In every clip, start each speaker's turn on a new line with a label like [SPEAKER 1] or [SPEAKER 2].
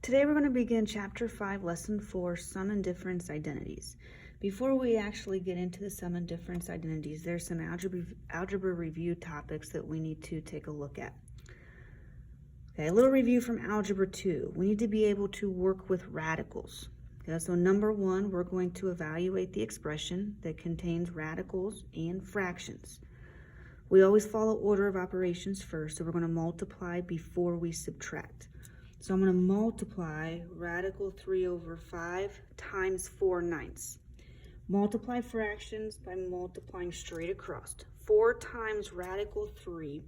[SPEAKER 1] Today we're going to begin Chapter 5, Lesson 4, Sum and Difference Identities. Before we actually get into the sum and difference identities, there's some algebra review topics that we need to take a look at. Okay, a little review from Algebra 2. We need to be able to work with radicals. Okay, so number one, we're going to evaluate the expression that contains radicals and fractions. We always follow order of operations first, so we're going to multiply before we subtract. So I'm going to multiply radical 3 over 5 times 4/9. Multiply fractions by multiplying straight across. 4 times radical 3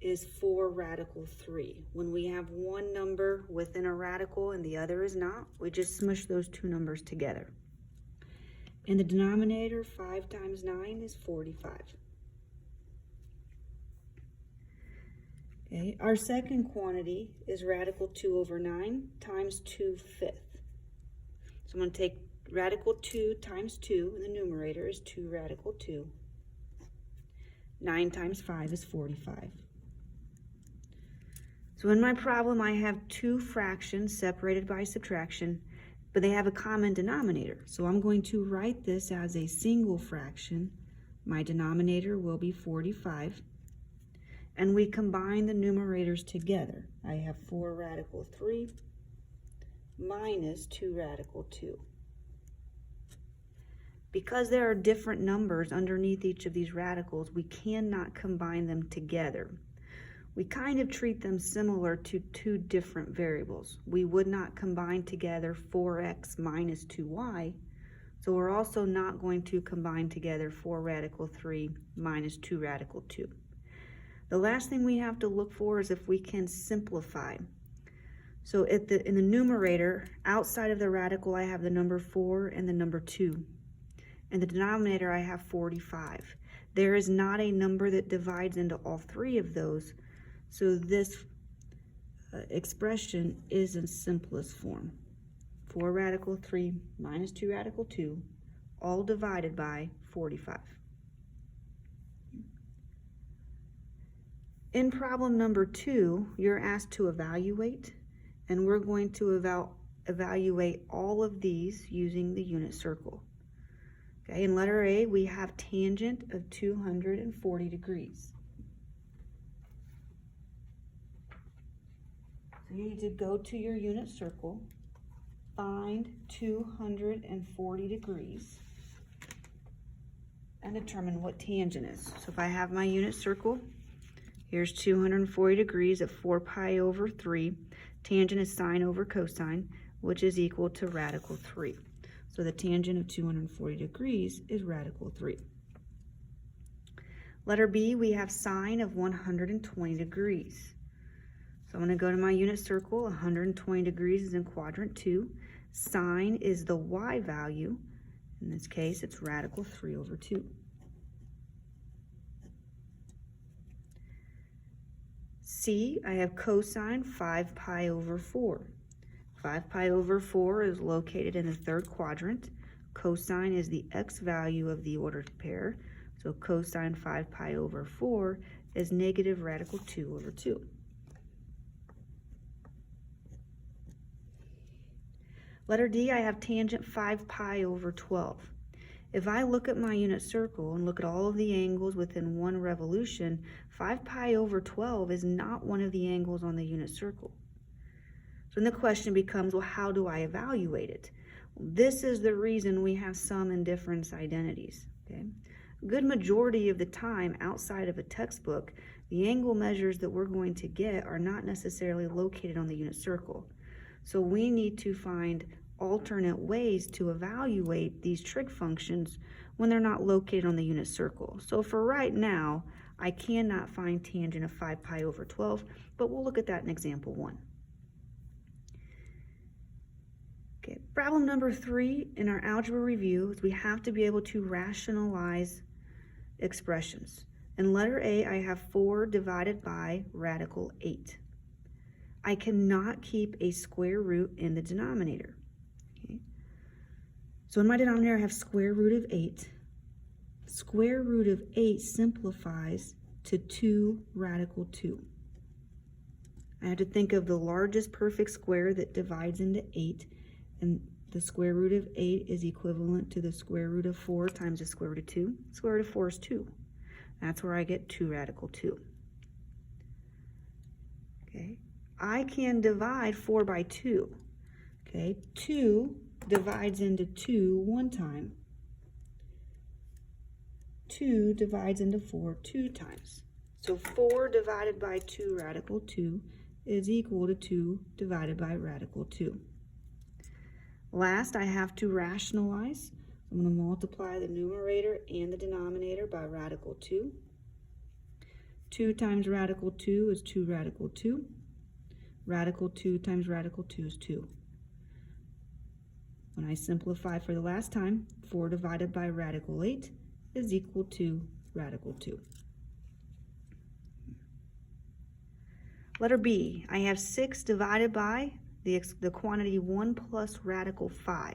[SPEAKER 1] is 4 radical 3. When we have one number within a radical and the other is not, we just smush those two numbers together. In the denominator, 5 times 9 is 45. Okay, our second quantity is radical 2 over 9 times 2/5. So I'm going to take radical 2 times 2, and the numerator is 2 radical 2. 9 times 5 is 45. So in my problem, I have two fractions separated by subtraction, but they have a common denominator. So I'm going to write this as a single fraction. My denominator will be 45. And we combine the numerators together. I have 4 radical 3 minus 2 radical 2. Because there are different numbers underneath each of these radicals, we cannot combine them together. We kind of treat them similar to two different variables. We would not combine together 4x minus 2y, so we're also not going to combine together 4 radical 3 minus 2 radical 2. The last thing we have to look for is if we can simplify. So in the numerator, outside of the radical, I have the number 4 and the number 2. In the denominator, I have 45. There is not a number that divides into all three of those, so this expression is in simplest form. 4 radical 3 minus 2 radical 2, all divided by 45. In problem number 2, you're asked to evaluate, and we're going to evaluate all of these using the unit circle. Okay, in letter A, we have tangent of 240 degrees. So you need to go to your unit circle, find 240 degrees, and determine what tangent is. So if I have my unit circle, here's 240 degrees at 4 pi over 3. Tangent is sine over cosine, which is equal to radical 3. So the tangent of 240 degrees is radical 3. Letter B, we have sine of 120 degrees. So I'm going to go to my unit circle. 120 degrees is in quadrant 2. Sine is the y value. In this case, it's radical 3 over 2. C, I have cosine 5 pi over 4. 5 pi over 4 is located in the third quadrant. Cosine is the x value of the ordered pair. So cosine 5 pi over 4 is negative radical 2 over 2. Letter D, I have tangent 5 pi over 12. If I look at my unit circle and look at all of the angles within one revolution, 5 pi over 12 is not one of the angles on the unit circle. So then the question becomes, well, how do I evaluate it? Well, this is the reason we have sum and difference identities. Okay? A good majority of the time outside of a textbook, the angle measures that we're going to get are not necessarily located on the unit circle. So we need to find alternate ways to evaluate these trig functions when they're not located on the unit circle. So for right now, I cannot find tangent of 5 pi over 12, but we'll look at that in example 1. Okay, problem number 3 in our algebra review is we have to be able to rationalize expressions. In letter A, I have 4 divided by radical 8. I cannot keep a square root in the denominator. Okay. So in my denominator, I have square root of 8. Square root of 8 simplifies to 2 radical 2. I have to think of the largest perfect square that divides into 8, and the square root of 8 is equivalent to the square root of 4 times the square root of 2. Square root of 4 is 2. That's where I get 2 radical 2. Okay, I can divide 4 by 2. Okay, 2 divides into 2 one time. 2 divides into 4 two times. So 4 divided by 2 radical 2 is equal to 2 divided by radical 2. Last, I have to rationalize. I'm going to multiply the numerator and the denominator by radical 2. 2 times radical 2 is 2 radical 2. Radical 2 times radical 2 is 2. When I simplify for the last time, 4 divided by radical 8 is equal to radical 2. Letter B, I have 6 divided by the quantity 1 plus radical 5.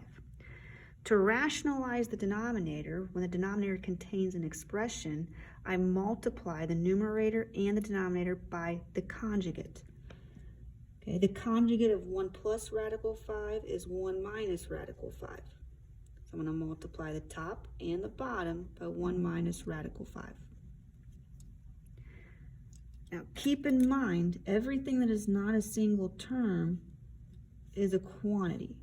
[SPEAKER 1] To rationalize the denominator, when the denominator contains an expression, I multiply the numerator and the denominator by the conjugate. Okay, the conjugate of 1 plus radical 5 is 1 minus radical 5. So I'm going to multiply the top and the bottom by 1 minus radical 5. Now keep in mind, everything that is not a single term is a quantity.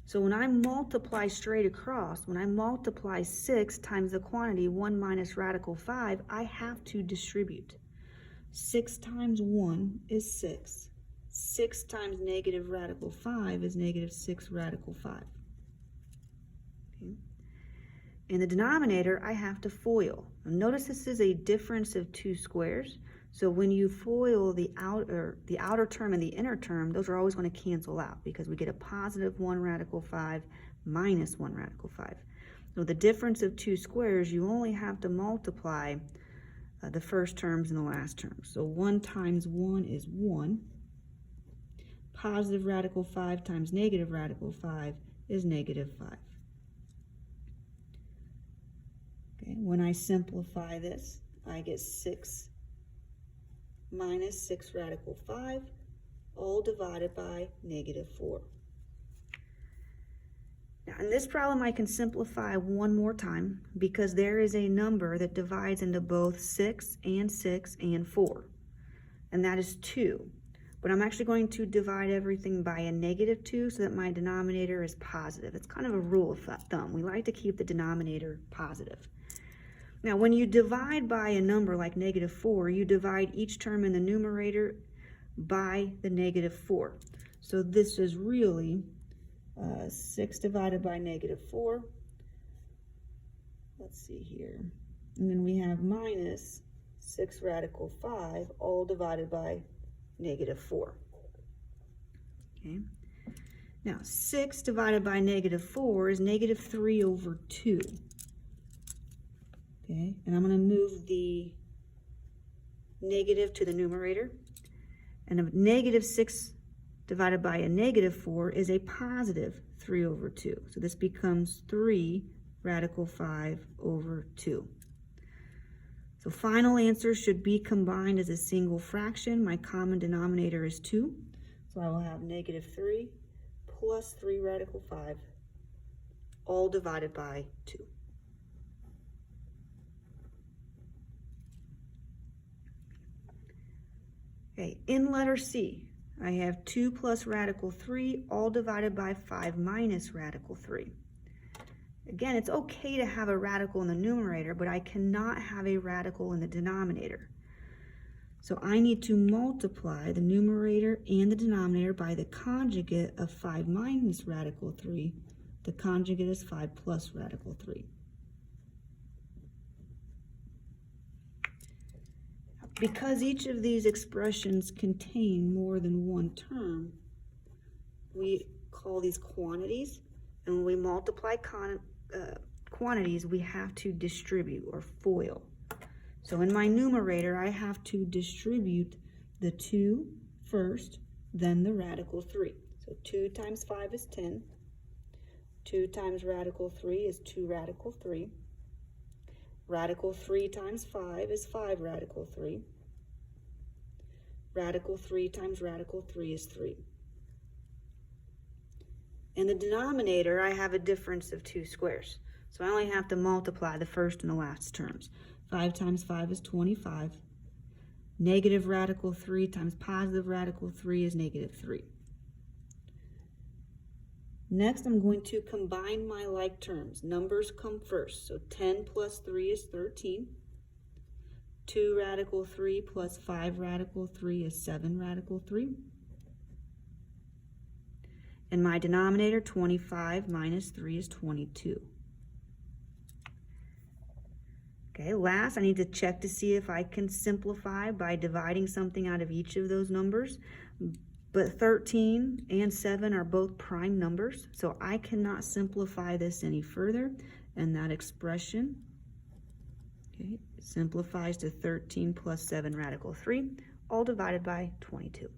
[SPEAKER 1] So when I multiply straight across, when I multiply 6 times the quantity 1 minus radical 5, I have to distribute. 6 times 1 is 6. 6 times negative radical 5 is negative 6 radical 5. Okay. In the denominator, I have to FOIL. Now notice this is a difference of 2 squares. So when you FOIL the outer term and the inner term, those are always going to cancel out because we get a positive 1 radical 5 minus 1 radical 5. So the difference of 2 squares, you only have to multiply the first terms and the last terms. So 1 times 1 is 1. Positive radical 5 times negative radical 5 is negative 5. Okay, when I simplify this, I get 6 minus 6 radical 5, all divided by negative 4. Now, in this problem, I can simplify one more time because there is a number that divides into both 6 and 4, and that is 2. But I'm actually going to divide everything by a negative 2 so that my denominator is positive. It's kind of a rule of thumb. We like to keep the denominator positive. Now, when you divide by a number like negative 4, you divide each term in the numerator by the negative 4. So this is really 6 divided by negative 4. Let's see here. And then we have minus 6 radical 5, all divided by negative 4. Okay. Now, 6 divided by negative 4 is negative 3 over 2. Okay, and I'm going to move the negative to the numerator. And a negative 6 divided by a negative 4 is a positive 3 over 2. So this becomes 3 radical 5 over 2. So final answer should be combined as a single fraction. My common denominator is 2. So I will have negative 3 plus 3 radical 5, all divided by 2. Okay, in letter C, I have 2 plus radical 3, all divided by 5 minus radical 3. Again, it's okay to have a radical in the numerator, but I cannot have a radical in the denominator. So I need to multiply the numerator and the denominator by the conjugate of 5 minus radical 3. The conjugate is 5 plus radical 3. Because each of these expressions contain more than one term, we call these quantities, and when we multiply quantities, we have to distribute or FOIL. So in my numerator, I have to distribute the 2 first, then the radical 3. So 2 times 5 is 10. 2 times radical 3 is 2 radical 3. Radical 3 times 5 is 5 radical 3. Radical 3 times radical 3 is 3. In the denominator, I have a difference of 2 squares. So I only have to multiply the first and the last terms. 5 times 5 is 25. Negative radical 3 times positive radical 3 is negative 3. Next, I'm going to combine my like terms. Numbers come first. So 10 plus 3 is 13. 2 radical 3 plus 5 radical 3 is 7 radical 3. In my denominator, 25 minus 3 is 22. Okay, last, I need to check to see if I can simplify by dividing something out of each of those numbers. But 13 and 7 are both prime numbers, so I cannot simplify this any further. And that expression, okay, simplifies to 13 plus 7 radical 3, all divided by 22.